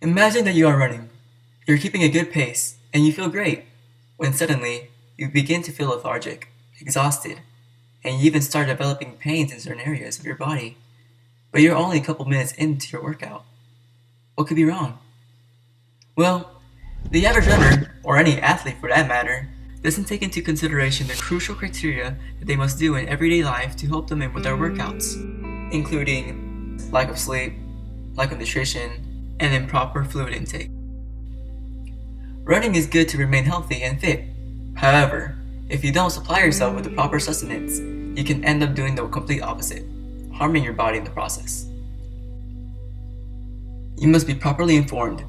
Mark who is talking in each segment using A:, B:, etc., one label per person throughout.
A: Imagine that you are running. You're keeping a good pace, and you feel great, when suddenly you begin to feel lethargic, exhausted, and you even start developing pains in certain areas of your body. But you're only a couple minutes into your workout. What could be wrong? Well, the average runner, or any athlete for that matter, doesn't take into consideration the crucial criteria that they must do in everyday life to help them in with their workouts, including lack of sleep, lack of nutrition, and improper fluid intake. Running is good to remain healthy and fit. However, if you don't supply yourself with the proper sustenance, you can end up doing the complete opposite, harming your body in the process. You must be properly informed,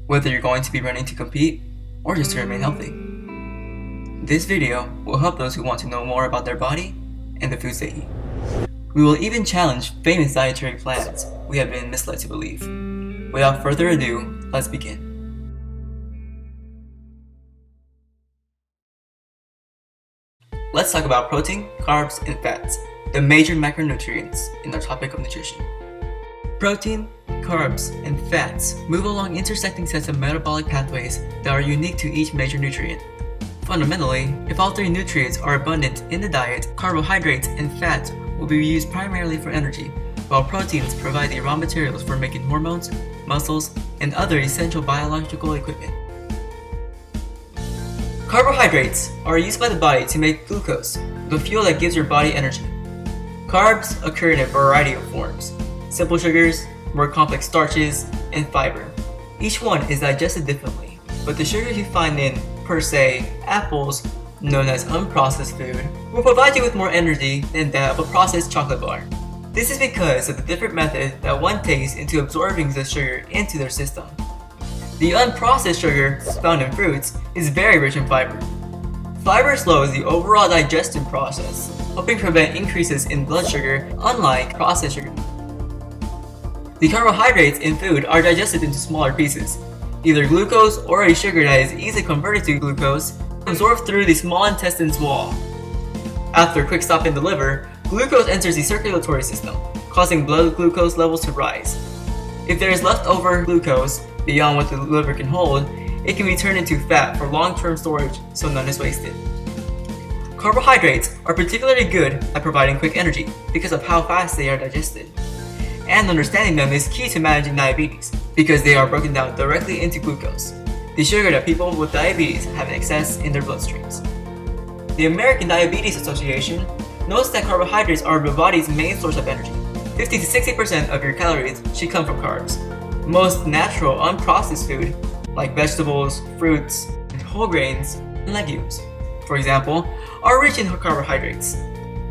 A: whether you're going to be running to compete or just to remain healthy. This video will help those who want to know more about their body and the foods they eat. We will even challenge famous dietary plans we have been misled to believe. Without further ado, let's begin. Let's talk about protein, carbs, and fats, the major macronutrients in our topic of nutrition. Protein, carbs, and fats move along intersecting sets of metabolic pathways that are unique to each major nutrient. Fundamentally, if all three nutrients are abundant in the diet, carbohydrates and fats will be used primarily for energy, while proteins provide the raw materials for making hormones, muscles, and other essential biological equipment. Carbohydrates are used by the body to make glucose, the fuel that gives your body energy. Carbs occur in a variety of forms: simple sugars, more complex starches, and fiber. Each one is digested differently, but the sugars you find in, per se, apples, known as unprocessed food, will provide you with more energy than that of a processed chocolate bar. This is because of the different method that one takes into absorbing the sugar into their system. The unprocessed sugar found in fruits is very rich in fiber. Fiber slows the overall digestion process, helping prevent increases in blood sugar, unlike processed sugar. The carbohydrates in food are digested into smaller pieces, either glucose or a sugar that is easily converted to glucose, absorbed through the small intestine's wall. After a quick stop in the liver, glucose enters the circulatory system, causing blood glucose levels to rise. If there is leftover glucose beyond what the liver can hold, it can be turned into fat for long-term storage so none is wasted. Carbohydrates are particularly good at providing quick energy because of how fast they are digested. And understanding them is key to managing diabetes because they are broken down directly into glucose, the sugar that people with diabetes have in excess in their bloodstreams. The American Diabetes Association notes that carbohydrates are the body's main source of energy. 50 to 60% of your calories should come from carbs. Most natural, unprocessed food, like vegetables, fruits, and whole grains, and legumes, for example, are rich in carbohydrates.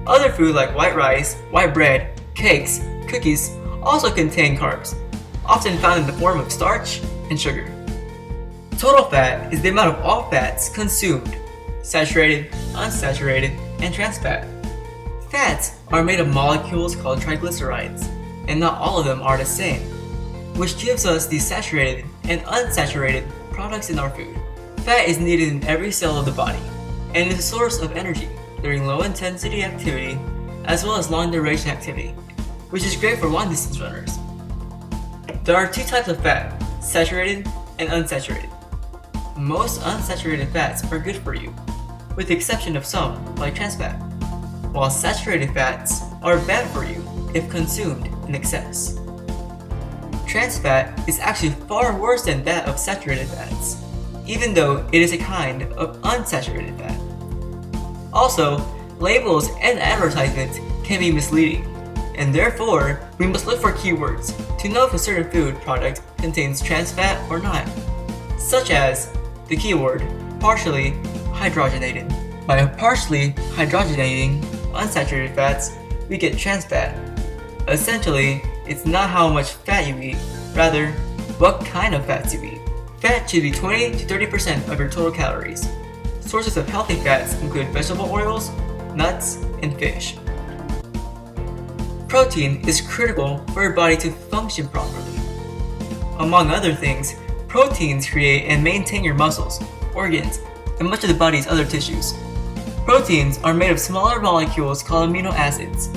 A: Other food like white rice, white bread, cakes, cookies also contain carbs, often found in the form of starch and sugar. Total fat is the amount of all fats consumed, saturated, unsaturated, and trans fat. Fats are made of molecules called triglycerides, and not all of them are the same, which gives us the saturated and unsaturated products in our food. Fat is needed in every cell of the body, and is a source of energy during low-intensity activity as well as long-duration activity, which is great for long-distance runners. There are two types of fat, saturated and unsaturated. Most unsaturated fats are good for you, with the exception of some, like trans fat, while saturated fats are bad for you if consumed in excess. Trans fat is actually far worse than that of saturated fats, even though it is a kind of unsaturated fat. Also, labels and advertisements can be misleading, and therefore, we must look for keywords to know if a certain food product contains trans fat or not, such as the keyword partially hydrogenated. By partially hydrogenating unsaturated fats, we get trans fat. Essentially, it's not how much fat you eat, rather, what kind of fats you eat. Fat should be 20 to 30% of your total calories. Sources of healthy fats include vegetable oils, nuts, and fish. Protein is critical for your body to function properly. Among other things, proteins create and maintain your muscles, organs, and much of the body's other tissues. Proteins are made of smaller molecules called amino acids.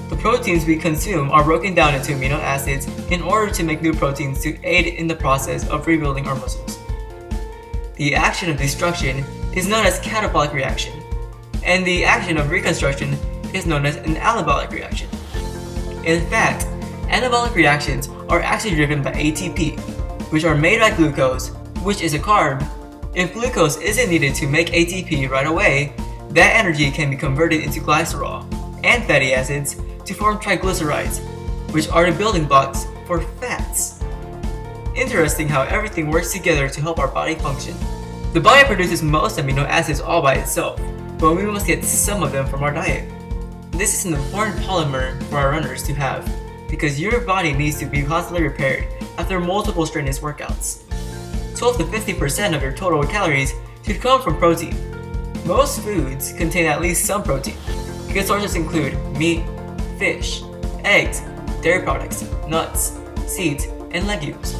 A: The proteins we consume are broken down into amino acids in order to make new proteins to aid in the process of rebuilding our muscles. The action of destruction is known as catabolic reaction, and the action of reconstruction is known as an anabolic reaction. In fact, anabolic reactions are actually driven by ATP, which are made by glucose, which is a carb. If glucose isn't needed to make ATP right away, that energy can be converted into glycerol and fatty acids to form triglycerides, which are the building blocks for fats. Interesting how everything works together to help our body function. The body produces most amino acids all by itself, but we must get some of them from our diet. This is an important polymer for our runners to have, because your body needs to be constantly repaired after multiple strenuous workouts. 12 to 50% of your total calories should come from protein. Most foods contain at least some protein. Good sources include meat, fish, eggs, dairy products, nuts, seeds, and legumes.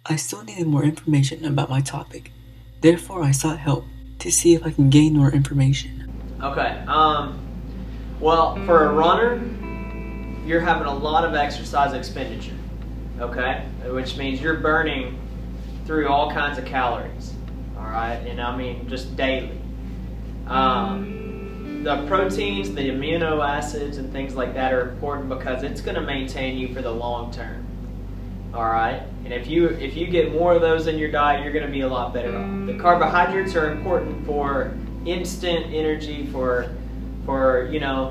A: I still needed more information about my topic. Therefore, I sought help to see if I can gain more information.
B: Okay, well, for a runner, you're having a lot of exercise expenditure, okay? Which means you're burning through all kinds of calories, all right? And I mean, just daily. The proteins, the amino acids, and things like that are important because it's going to maintain you for the long term, all right? And if you get more of those in your diet, you're going to be a lot better off. The carbohydrates are important for instant energy, for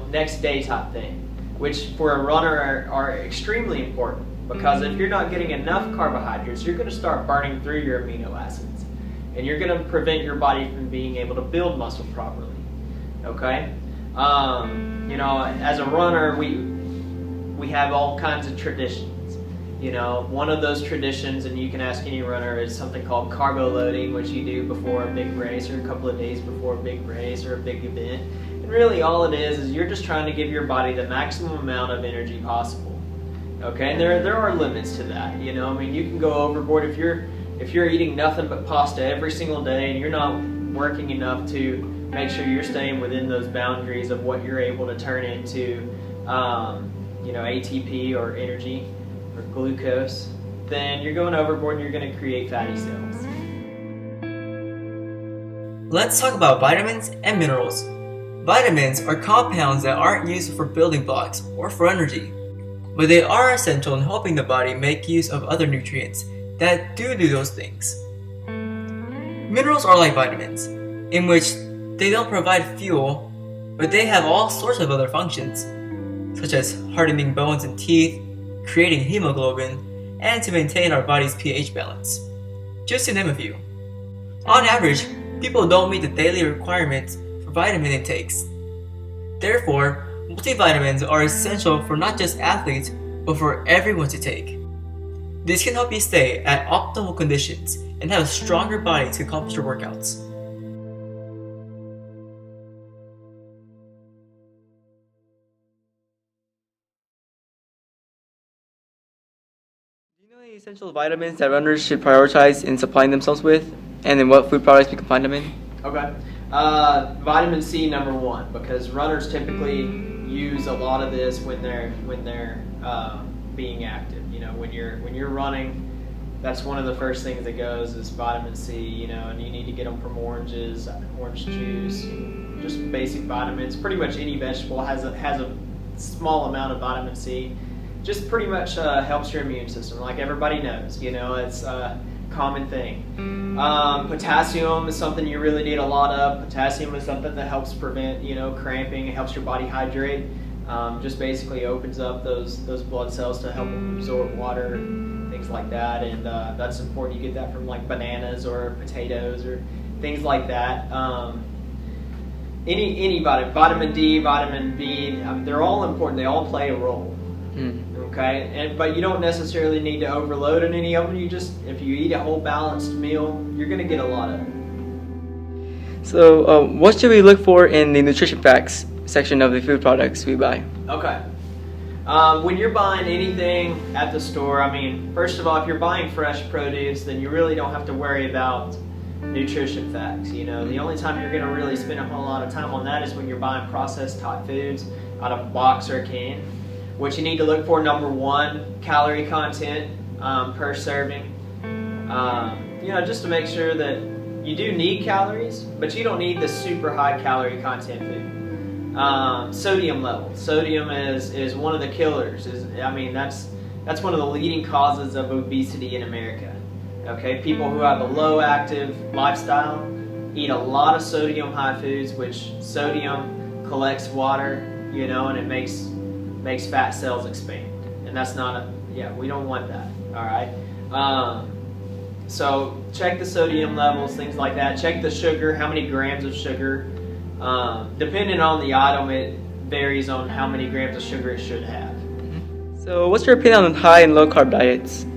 B: next day type thing, which for a runner are extremely important, because if you're not getting enough carbohydrates, you're going to start burning through your amino acids, and you're going to prevent your body from being able to build muscle properly. Okay, as a runner, we have all kinds of traditions. One of those traditions, and you can ask any runner, is something called carbo loading, which you do before a big race or a couple of days before a big race or a big event. And really all it is you're just trying to give your body the maximum amount of energy possible. Okay, and there are limits to that. You can go overboard if you're eating nothing but pasta every single day and you're not working enough to make sure you're staying within those boundaries of what you're able to turn into ATP or energy or glucose, then you're going overboard and you're going to create fatty cells.
A: Let's talk about vitamins and minerals. Vitamins are compounds that aren't used for building blocks or for energy, but they are essential in helping the body make use of other nutrients that do those things. Minerals are like vitamins, in which they don't provide fuel, but they have all sorts of other functions, such as hardening bones and teeth, creating hemoglobin, and to maintain our body's pH balance, just to name a few. On average, people don't meet the daily requirements for vitamin intakes. Therefore, multivitamins are essential for not just athletes, but for everyone to take. This can help you stay at optimal conditions and have a stronger body to accomplish your workouts. Do you know the essential vitamins that runners should prioritize in supplying themselves with, and in what food products we can find them in?
B: Okay. Vitamin C, number one, because runners typically use a lot of this when they're being active. When you're running, that's one of the first things that goes is vitamin C. And you need to get them from oranges, orange juice, just basic vitamins. Pretty much any vegetable has a small amount of vitamin C. Just pretty much helps your immune system, like everybody knows. It's a common thing. Potassium is something you really need a lot of. Potassium is something that helps prevent cramping. It helps your body hydrate. Just basically opens up those blood cells to help them absorb water and things like that. And that's important. You get that from like bananas or potatoes or things like that. Any vitamin D, vitamin B, they're all important. They all play a role. Okay, but you don't necessarily need to overload on any of them. If you eat a whole balanced meal, you're going to get a lot of it.
A: So, what should we look for in the nutrition facts section of the food products we buy?
B: Okay. When you're buying anything at the store, first of all, if you're buying fresh produce, then you really don't have to worry about nutrition facts. You know, the only time you're going to really spend a whole lot of time on that is when you're buying processed type foods out of a box or a can. What you need to look for, number one, calorie content per serving. You know, just to make sure that you do need calories, but you don't need the super high calorie content food. Sodium level. Sodium is one of the killers. That's one of the leading causes of obesity in America. Okay, people who have a low active lifestyle eat a lot of sodium high foods, which sodium collects water, you know, and it makes fat cells expand, and that's not we don't want that. All right. So check the sodium levels, things like that. Check the sugar, how many grams of sugar. Depending on the item, it varies on how many grams of sugar it should have.
A: So what's your opinion on high and low carb diets?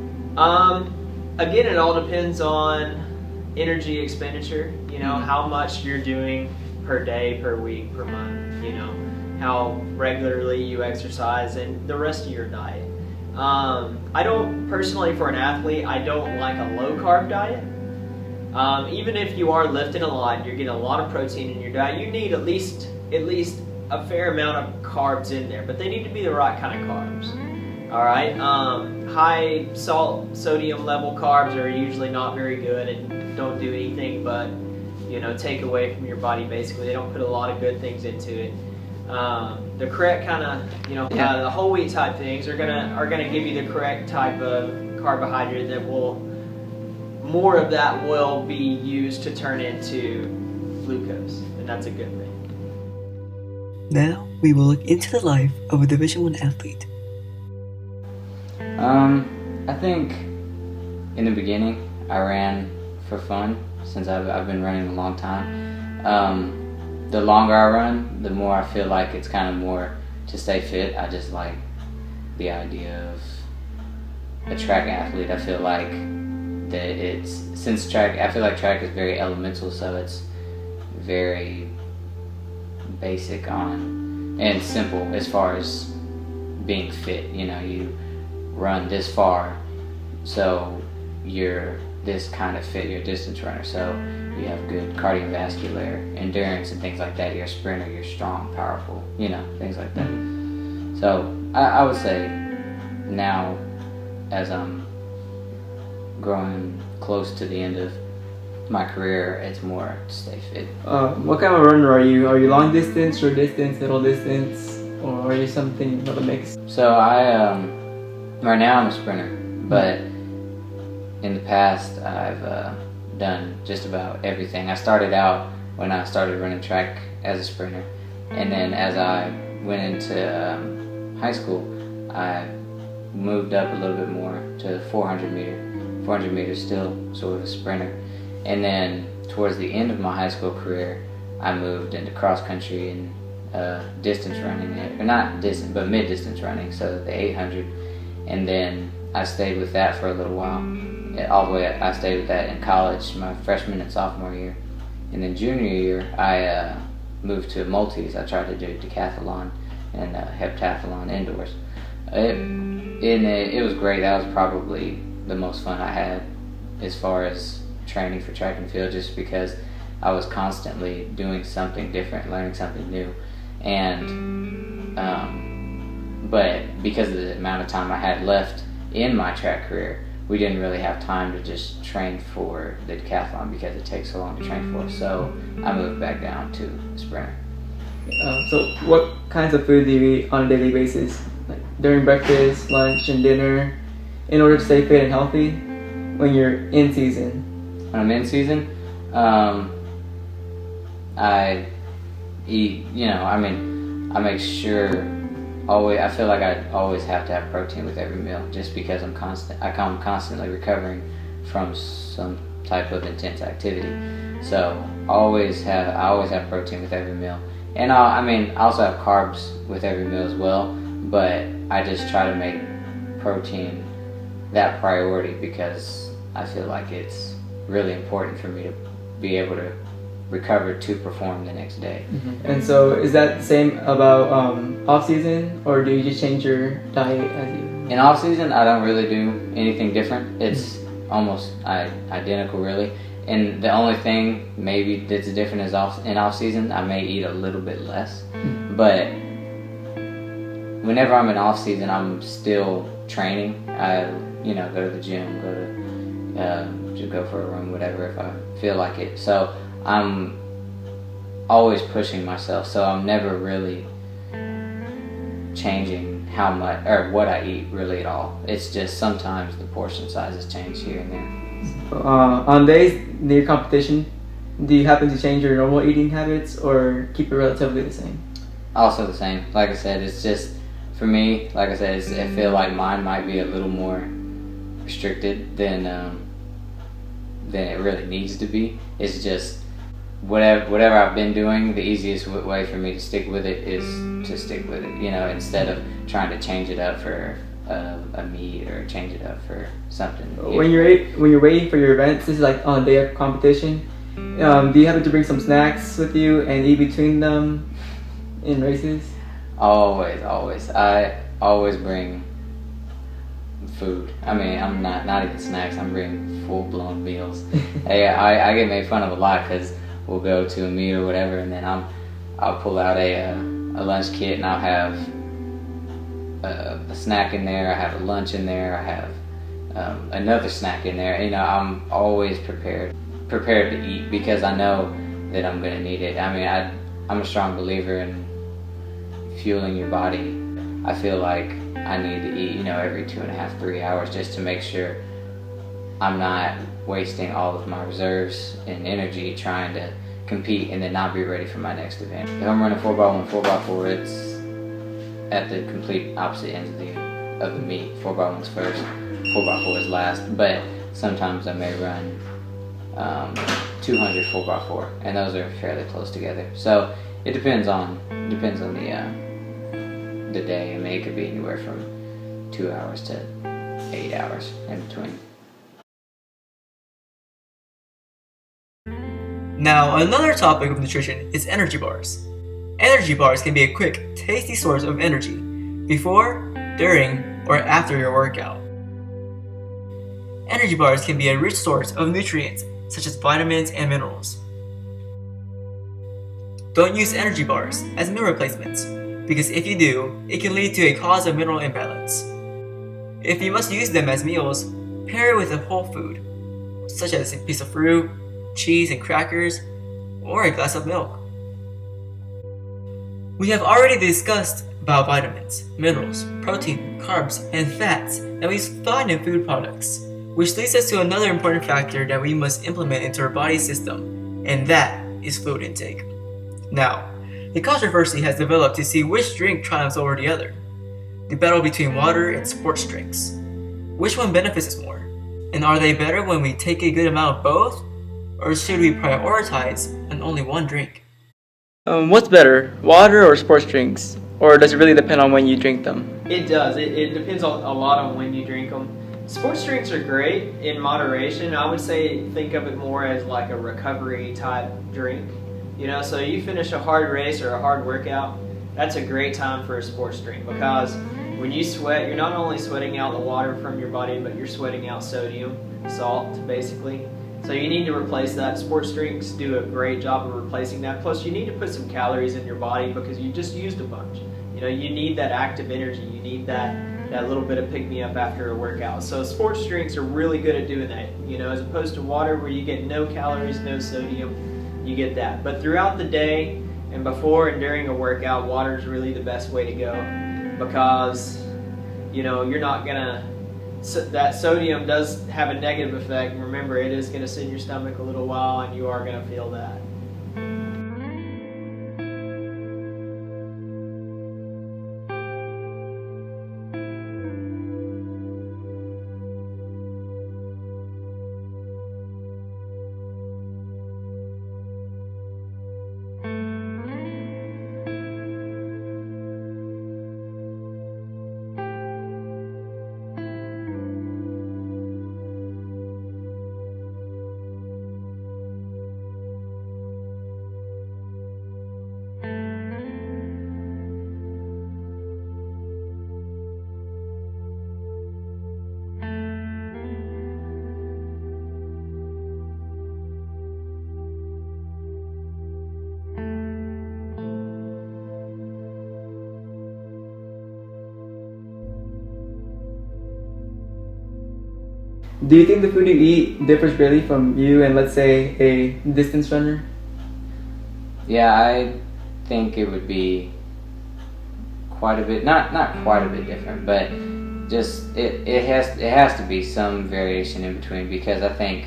B: Again, it all depends on energy expenditure, you know, how much you're doing per day, per week, per month, you know, how regularly you exercise, and the rest of your diet. I don't, personally, for an athlete, I don't like a low carb diet. Even if you are lifting a lot, you're getting a lot of protein in your diet, you need at least a fair amount of carbs in there, but they need to be the right kind of carbs. All right. High sodium level carbs are usually not very good and don't do anything but, you know, take away from your body. Basically, they don't put a lot of good things into it. The correct kind of, you know, the whole wheat type things are gonna give you the correct type of carbohydrate that will, more of that will be used to turn into glucose, and that's a good thing.
A: Now we will look into the life of a Division I athlete.
C: I think in the beginning I ran for fun, since I've been running a long time. The longer I run, the more I feel like it's kind of more to stay fit. I just like the idea of a track athlete. I feel like that I feel like track is very elemental, so it's very basic on and simple as far as being fit. You know, you run this far, so you're this kind of fit, you're a distance runner, so you have good cardiovascular endurance and things like that. You're a sprinter, you're strong, powerful, you know, things like that. So I would say now, as I'm growing close to the end of my career, it's more to stay fit.
D: What kind of runner are you? Are you long distance, short distance, middle distance, or are you something of a mix?
C: So right now I'm a sprinter, but in the past I've done just about everything. I started out when I started running track as a sprinter, and then as I went into high school, I moved up a little bit more to 400 meters, still sort of a sprinter. And then towards the end of my high school career, I moved into cross country and distance running, or not distant, but mid-distance running, so the 800. And then I stayed with that for a little while. All the way I stayed with that in college, my freshman and sophomore year. And then junior year, I moved to multis. I tried to do decathlon and heptathlon indoors. It was great. That was probably the most fun I had as far as training for track and field, just because I was constantly doing something different, learning something new. And but because of the amount of time I had left in my track career, we didn't really have time to just train for the decathlon because it takes so long to train for. So I moved back down to sprinter.
D: So what kinds of food do you eat on a daily basis? Like during breakfast, lunch, and dinner, in order to stay fit and healthy when you're in season?
C: When I'm in season, I eat, I make sure I feel like I always have to have protein with every meal, just because I'm constantly recovering from some type of intense activity. So I always have protein with every meal. And I also have carbs with every meal as well, but I just try to make protein that priority because I feel like it's really important for me to be able to recover to perform the next day.
D: Mm-hmm. And so is that the same about off season, or do you just change your diet as you?
C: In off season, I don't really do anything different. It's almost identical, really. And the only thing maybe that's different is in off season, I may eat a little bit less. But whenever I'm in off season, I'm still training. I go to the gym, just go for a run, whatever, if I feel like it. So I'm always pushing myself. So I'm never really changing how much or what I eat really at all. It's just sometimes the portion sizes change here and there.
D: On days near competition, do you happen to change your normal eating habits or keep it relatively the same?
C: Also the same. Like I said, it's just for me. Like I said, I feel like mine might be a little more restricted than it really needs to be. It's just whatever I've been doing. The easiest way for me to stick with it is to stick with it. Instead of trying to change it up for a meet or change it up for something.
D: When you're waiting for your events, this is like on a day of competition. Do you happen to bring some snacks with you and eat between them in races?
C: Always. I always bring food. I mean, I'm not even snacks. I'm bringing full-blown meals. Hey, I get made fun of a lot because we'll go to a meet or whatever, and then I'll pull out a lunch kit and I'll have a snack in there. I have a lunch in there. I have another snack in there. I'm always prepared to eat because I know that I'm gonna need it. I mean, I'm a strong believer in fueling your body. I feel like I need to eat, every 2.5, 3 hours just to make sure I'm not wasting all of my reserves and energy trying to compete and then not be ready for my next event. If I'm running 4x1, 4x4, it's at the complete opposite ends of the meet. 4x1's first, 4x4 is last, but sometimes I may run 200 4x4, and those are fairly close together. So it depends on the day. I mean, it could be anywhere from 2 hours to 8 hours in between.
A: Now, another topic of nutrition is energy bars. Energy bars can be a quick, tasty source of energy before, during, or after your workout. Energy bars can be a rich source of nutrients such as vitamins and minerals. Don't use energy bars as meal replacements, because if you do, it can lead to a cause of mineral imbalance. If you must use them as meals, pair it with a whole food, such as a piece of fruit, cheese and crackers, or a glass of milk. We have already discussed about vitamins, minerals, protein, carbs, and fats that we find in food products, which leads us to another important factor that we must implement into our body system, and that is food intake. Now, the controversy has developed to see which drink triumphs over the other. The battle between water and sports drinks. Which one benefits us more? And are they better when we take a good amount of both? Or should we prioritize on only one drink?
D: What's better, water or sports drinks? Or does it really depend on when you drink them?
B: It does. It depends a lot on when you drink them. Sports drinks are great in moderation. I would say think of it more as like a recovery type drink. So you finish a hard race or a hard workout, that's a great time for a sports drink, because when you sweat, you're not only sweating out the water from your body, but you're sweating out sodium, salt, basically. So you need to replace that. Sports drinks do a great job of replacing that. Plus, you need to put some calories in your body because you just used a bunch. You need that active energy. You need that little bit of pick-me-up after a workout. So sports drinks are really good at doing that. As opposed to water where you get no calories, no sodium, you get that. But throughout the day and before and during a workout, water is really the best way to go, because you're not gonna. That sodium does have a negative effect. Remember, it is going to sit in your stomach a little while, and you are going to feel that.
D: Do you think the food you eat differs greatly from you and, let's say, a distance runner?
C: Yeah, I think it would be quite a bit, not quite a bit different, but just it has to be some variation in between, because I think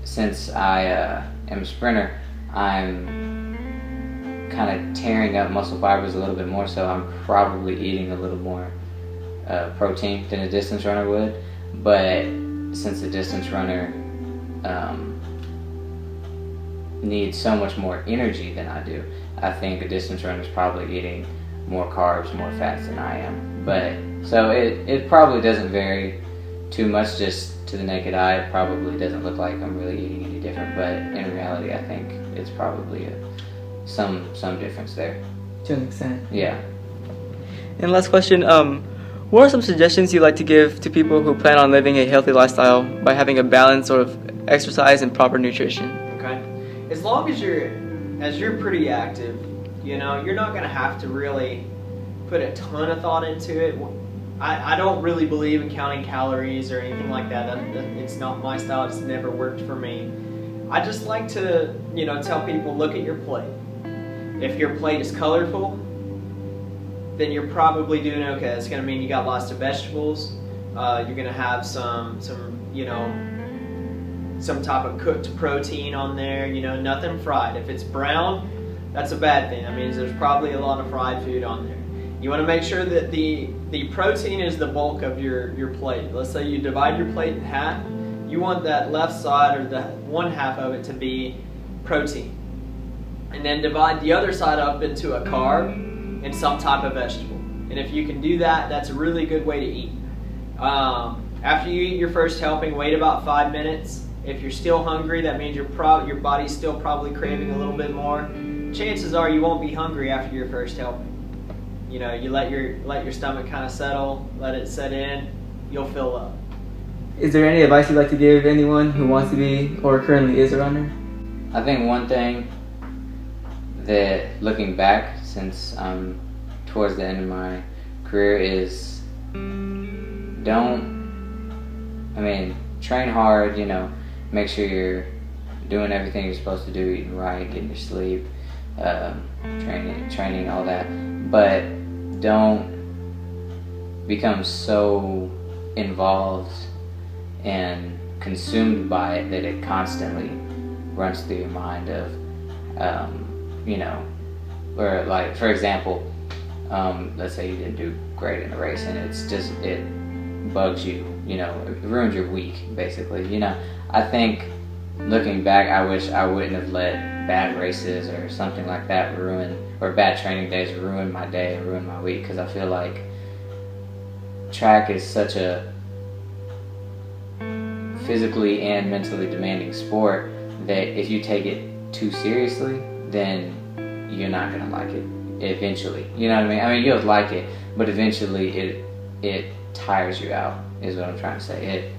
C: since I am a sprinter, I'm kind of tearing up muscle fibers a little bit more, so I'm probably eating a little more protein than a distance runner would. But since a distance runner needs so much more energy than I do, I think a distance runner is probably eating more carbs, more fats than I am. But so it probably doesn't vary too much. Just to the naked eye, it probably doesn't look like I'm really eating any different. But in reality, I think it's probably some difference there.
D: To an extent.
C: Yeah.
D: And last question, what are some suggestions you'd like to give to people who plan on living a healthy lifestyle by having a balance of exercise and proper nutrition?
B: Okay. As long as you're pretty active, you know, you're not going to have to really put a ton of thought into it. I don't really believe in counting calories or anything like that. It's not my style. It's never worked for me. I just like to, you know, tell people, look at your plate. If your plate is colorful, then you're probably doing okay. It's going to mean you got lots of vegetables. You're going to have some type of cooked protein on there. You know, nothing fried. If it's brown, that's a bad thing. That means there's probably a lot of fried food on there. You want to make sure that the protein is the bulk of your plate. Let's say you divide your plate in half. You want that left side, or the one half of it, to be protein. And then divide the other side up into a carb and some type of vegetable. And if you can do that, that's a really good way to eat. After you eat your first helping, wait about 5 minutes. If you're still hungry, that means your body's still probably craving a little bit more. Chances are you won't be hungry after your first helping. You know, you let your stomach kind of settle, let it set in, you'll fill up.
D: Is there any advice you'd like to give anyone who wants to be or currently is a runner?
C: I think one thing that, looking back, since I'm towards the end of my career, is train hard, you know, make sure you're doing everything you're supposed to do, eating right, getting your sleep, training, all that. But don't become so involved and consumed by it that it constantly runs through your mind of, you know, or like, for example, let's say you didn't do great in a race and it bugs you, you know, it ruins your week, basically. You know, I think looking back, I wish I wouldn't have let bad races or something like that or bad training days ruin my day, ruin my week, because I feel like track is such a physically and mentally demanding sport that if you take it too seriously, then you're not gonna like it eventually. You know what I mean? I mean, you'll like it, but eventually it tires you out, is what I'm trying to say.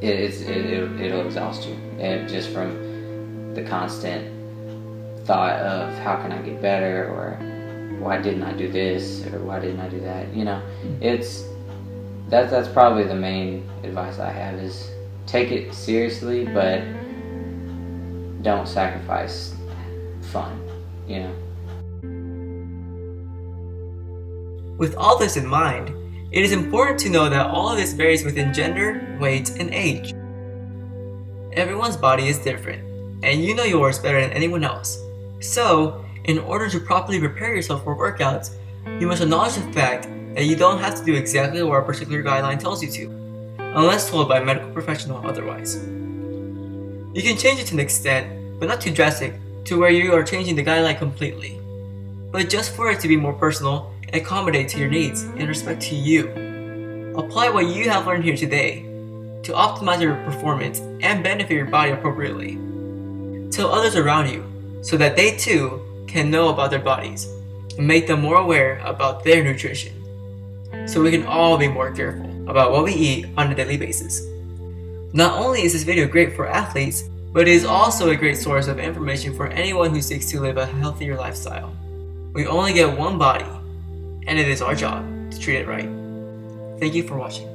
C: It'll exhaust you, and just from the constant thought of how can I get better, or why didn't I do this, or why didn't I do that. You know, that's probably the main advice I have, is take it seriously, but don't sacrifice fun, you know.
A: With all this in mind, it is important to know that all of this varies within gender, weight, and age. Everyone's body is different, and you know yours better than anyone else. So, in order to properly prepare yourself for workouts, you must acknowledge the fact that you don't have to do exactly what a particular guideline tells you to, unless told by a medical professional otherwise. You can change it to an extent, but not too drastic, to where you are changing the guideline completely, but just for it to be more personal and accommodate to your needs and respect to you. Apply what you have learned here today to optimize your performance and benefit your body appropriately. Tell others around you so that they too can know about their bodies and make them more aware about their nutrition, so we can all be more careful about what we eat on a daily basis. Not only is this video great for athletes, but it is also a great source of information for anyone who seeks to live a healthier lifestyle. We only get one body, and it is our job to treat it right. Thank you for watching.